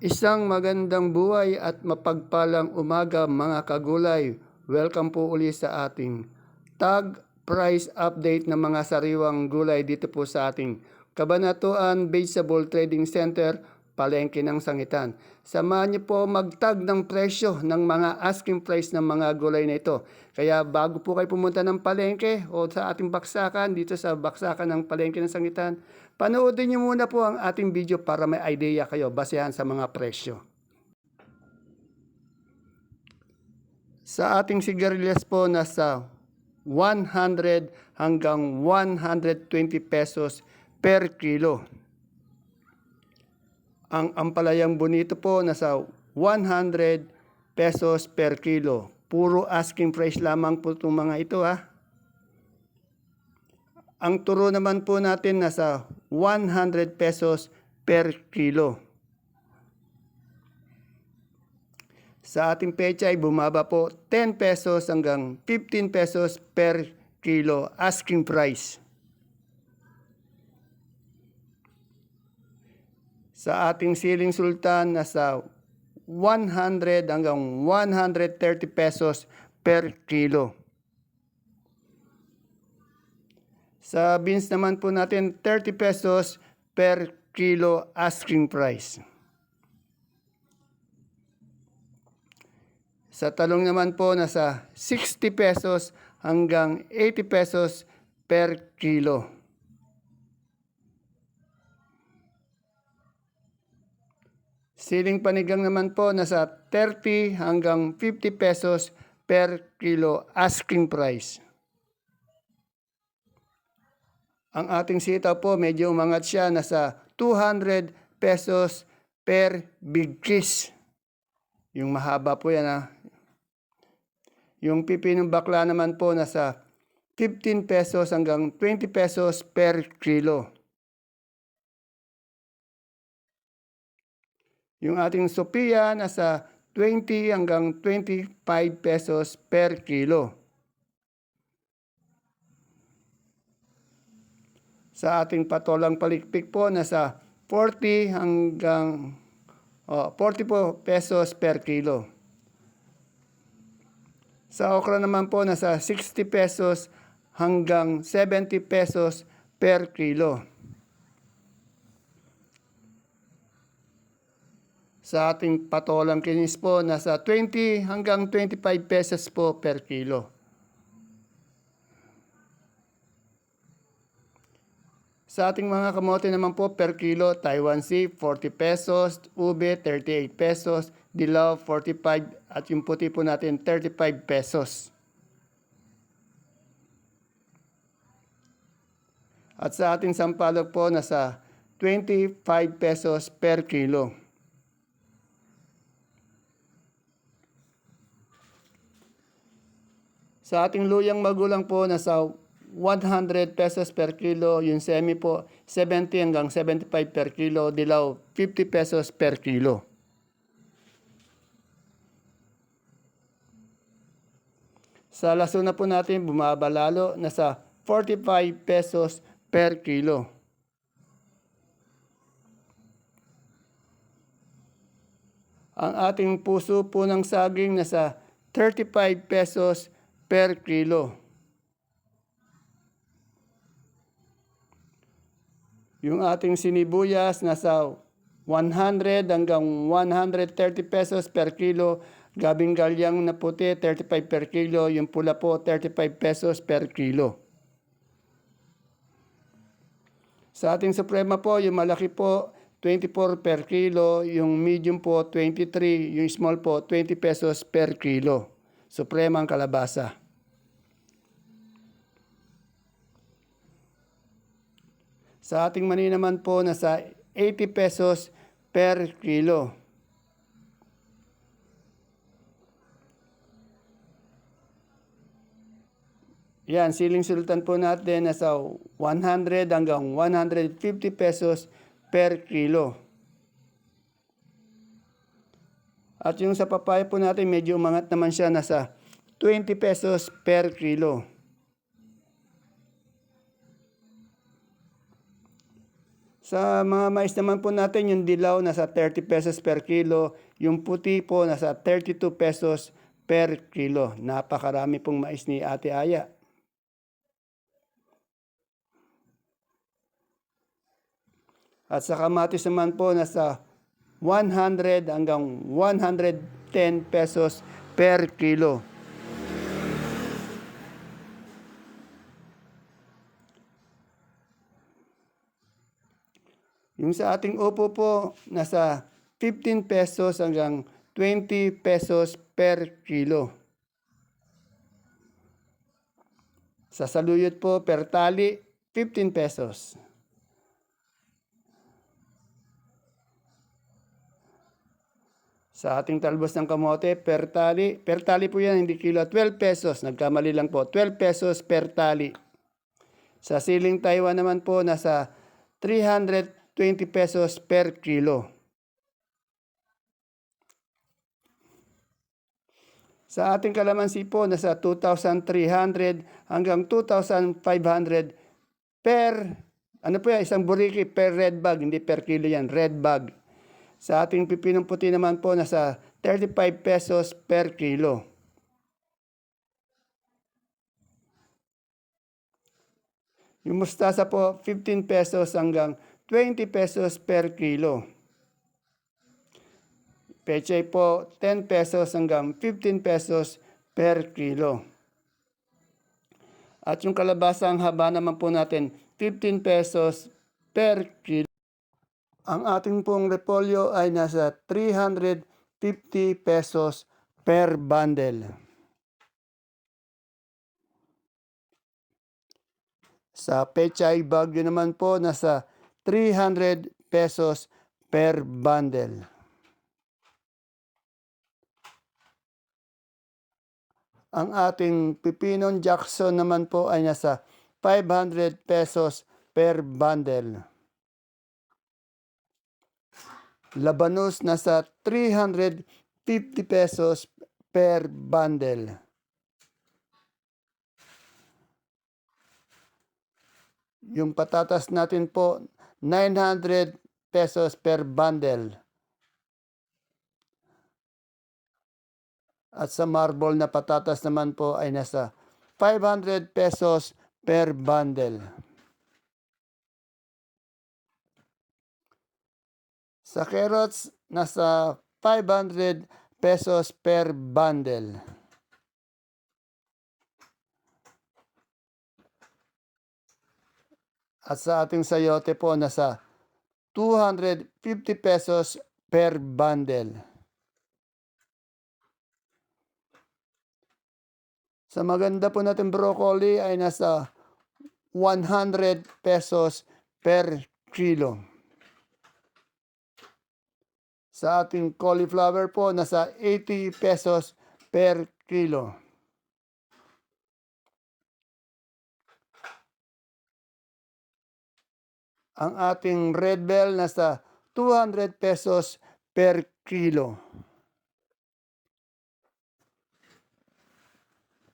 Isang magandang buhay at mapagpalang umaga mga kagulay. Welcome po uli sa ating tag price update ng mga sariwang gulay dito po sa ating Kabanatuan Vegetable Trading Center, Palengke ng Sangitan. Samahan niyo po magtag ng presyo ng mga asking price ng mga gulay na ito. Kaya bago po kayo pumunta ng palengke o sa ating baksakan, dito sa baksakan ng Palengke ng Sangitan, panoodin niyo muna po ang ating video para may idea kayo basehan sa mga presyo. Sa ating sigarilyas po nasa 100 hanggang 120 pesos per kilo. Ang ampalayang bonito po nasa 100 pesos per kilo. Puro asking price lamang po itong mga ito ha. Ang turo naman po natin nasa 100 pesos per kilo. Sa ating pecha ay bumaba po 10 pesos hanggang 15 pesos per kilo asking price. Sa ating siling sultan nasa 100 hanggang 130 pesos per kilo. Sa beans naman po natin 30 pesos per kilo asking price. Sa talong naman po nasa 60 pesos hanggang 80 pesos per kilo. Siling panigang naman po nasa 30 hanggang 50 pesos per kilo asking price. Ang ating sitaw po medyo umangat siya nasa 200 pesos per big kiss. Yung mahaba po yan ha. Yung pipinong bakla naman po nasa 15 pesos hanggang 20 pesos per kilo. Yung ating Sophia nasa 20 hanggang 25 pesos per kilo. Sa ating patolang palikpik po nasa 40 hanggang 40 po pesos per kilo. Sa okra naman po nasa 60 pesos hanggang 70 pesos per kilo. Sa ating patolang kinis po, nasa 20 hanggang 25 pesos po per kilo. Sa ating mga kamote naman po per kilo, Taiwan Sea 40 pesos, ube 38 pesos, dilaw 45 at yung puti po natin 35 pesos. At sa ating sampalok po, nasa 25 pesos per kilo. Sa ating luyang magulang po, nasa 100 pesos per kilo. Yung semi po, 70 hanggang 75 per kilo. Dilaw, 50 pesos per kilo. Sa lasuna po natin, bumaba lalo. Nasa 45 pesos per kilo. Ang ating puso po ng saging, nasa 35 pesos per kilo. Yung ating sinibuyas nasa 100 hanggang 130 pesos per kilo. Gabing galyang na puti 35 per kilo. Yung pula po 35 pesos per kilo. Sa ating suprema po, yung malaki po 24 per kilo. Yung medium po 23. Yung small po 20 pesos per kilo. Suprema ang kalabasa. Sa ating mani naman po, nasa 80 pesos per kilo. Yan, siling sultan po natin nasa 100 hanggang 150 pesos per kilo. At yung sa papaya po natin, medyo umangat naman siya, nasa 20 pesos per kilo. Sa mga mais naman po natin, yung dilaw nasa 30 pesos per kilo, yung puti po nasa 32 pesos per kilo. Napakarami pong mais ni Ate Aya. At sa kamatis naman po nasa 100 hanggang 110 pesos per kilo. Yung sa ating upo po, nasa 15 pesos hanggang 20 pesos per kilo. Sa saluyot po, per tali, 15 pesos. Sa ating talbos ng kamote, per tali po yan, hindi kilo, 12 pesos. Nagkamali lang po, 12 pesos per tali. Sa siling Taiwan naman po, nasa 320 pesos per kilo. Sa ating kalamansi po, nasa 2,300 hanggang 2,500 per, ano po yan, isang buriki per red bag, hindi per kilo yan, red bag. Sa ating pipinong puti naman po, nasa 35 pesos per kilo. Yung mustasa po, 15 pesos hanggang 20 pesos per kilo. Pechay po, 10 pesos hanggang 15 pesos per kilo. At yung kalabasang haba naman po natin, 15 pesos per kilo. Ang ating pong repolyo ay nasa 350 pesos per bundle. Sa Pechay Bagyo naman po, nasa 300 pesos per bundle. Ang ating Pipinong Jackson naman po ay nasa 500 pesos per bundle. Labanos nasa 350 pesos per bundle. Yung patatas natin po, 900 pesos per bundle. At sa marble na patatas naman po ay nasa 500 pesos per bundle. Sa carrots, nasa 500 pesos per bundle. At sa ating sayote po, nasa 250 pesos per bundle. Sa maganda po natin broccoli ay nasa 100 pesos per kilo. Sa ating cauliflower po, nasa 80 pesos per kilo. Ang ating red bell nasa 200 pesos per kilo.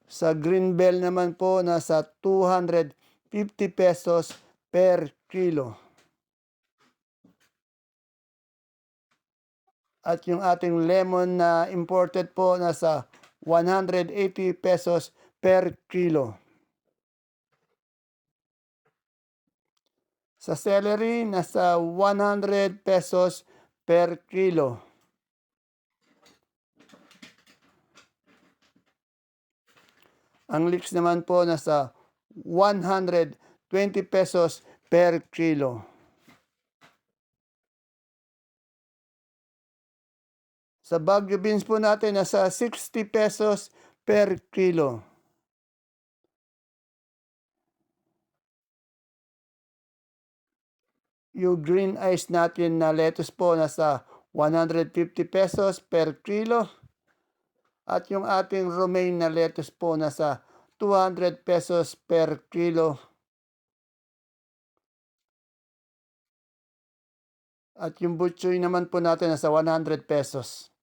Sa green bell naman po, nasa 250 pesos per kilo. At yung ating lemon na imported po, nasa 180 pesos per kilo. Sa celery, nasa 100 pesos per kilo. Ang leeks naman po, nasa 120 pesos per kilo. Sa Baguio beans po natin, nasa 60 pesos per kilo. Yung green ice natin na lettuce po, nasa 150 pesos per kilo. At yung ating romaine na lettuce po, nasa 200 pesos per kilo. At yung butchoy naman po natin, nasa 100 pesos.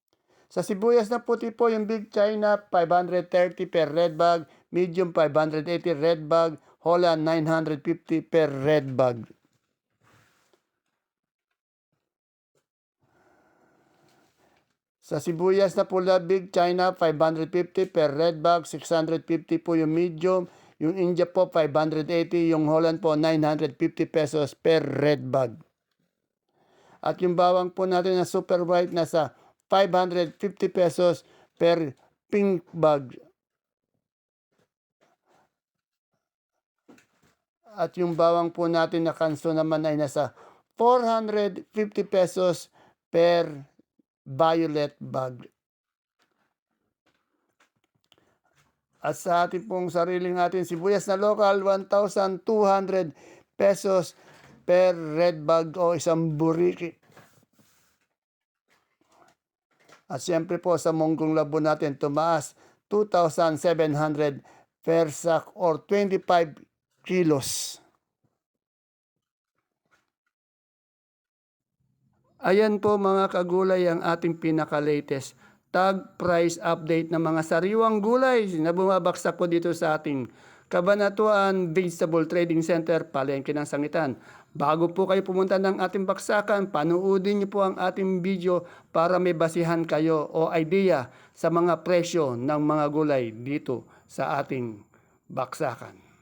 Sa sibuyas na puti po, yung Big China, 530 per red bag, medium 580 red bag, Holland 950 per red bag. Sa sibuyas na pula, Big China, 550 per red bag, 650 po yung medium. Yung India po, 580. Yung Holland po, 950 pesos per red bag. At yung bawang po natin na super white, nasa 550 pesos per pink bag. At yung bawang po natin na kanso naman ay nasa 450 pesos per violet bag. At sa ating pong sariling sibuyas na local, 1,200 pesos per red bag o isang buriki. At siyempre po sa munggong labo natin tumaas 2,700 per sack or 25 kilos. Ayan po mga kagulay ang ating pinaka-latest tag price update ng mga sariwang gulay na bumabaksak po dito sa ating Cabanatuan Vegetable Trading Center, Palengke ng Sangitan. Bago po kayo pumunta ng ating baksakan, panuodin niyo po ang ating video para may basihan kayo o idea sa mga presyo ng mga gulay dito sa ating baksakan.